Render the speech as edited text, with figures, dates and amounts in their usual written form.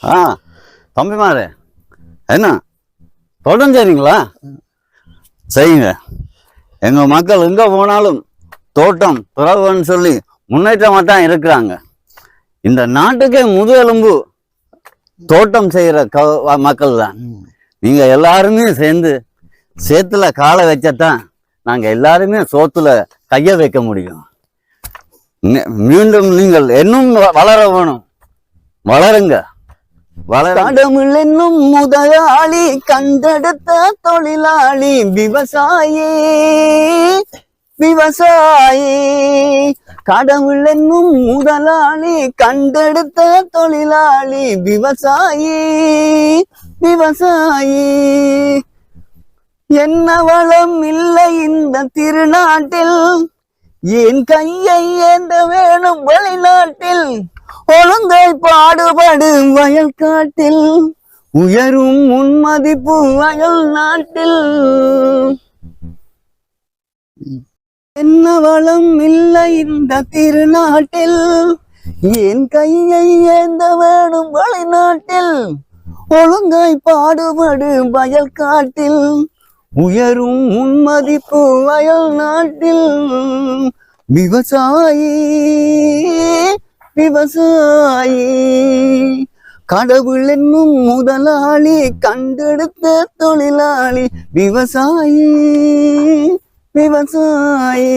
ஆ தம்பிமாரே, என்ன தோட்டம் செய்றீங்களா? செய்யுங்க. எங்க மக்கள் எங்க போனாலும் தோட்டம் துறவுன்னு சொல்லி முன்னேற்றமாக தான் இருக்கிறாங்க. இந்த நாட்டுக்கே முதுகெலும்பு தோட்டம் செய்யற மக்கள் தான். நீங்க எல்லாருமே சேர்ந்து சேத்துல காலை வச்சத்தான் நாங்க எல்லாருமே சோத்துல கைய வைக்க முடியும். மீண்டும் நீங்கள் இன்னும் வளர வேணும். வளருங்க. கடவுள் என்னும் முதலாளி, கண்டெடுத்த தொழிலாளி, விவசாயி விவசாயி. கடவுள் என்னும் முதலாளி, கண்டெடுத்த தொழிலாளி, விவசாயி விவசாயி. என்ன வளம் இல்லை இந்த திருநாட்டில், என் கையை ஏந்த வேணும் வெளிநாட்டில். ஒழுங்கை பாடுபடும் வயல் காட்டில், உயரும் முன்மதிப்பு வயல் நாட்டில். என்ன வளம் இல்லை இந்த திருநாட்டில், என் கையை ஏந்த வேணும் வெளிநாட்டில். ஒழுங்கை பாடுபடும் வயல் காட்டில், உயரும் முன்மதிப்பு வயல் நாட்டில். விவசாயி விவசாயி. கடவுள் என்னும் முதலாளி, கண்டெடுத்த தொழிலாளி, விவசாயி விவசாயி.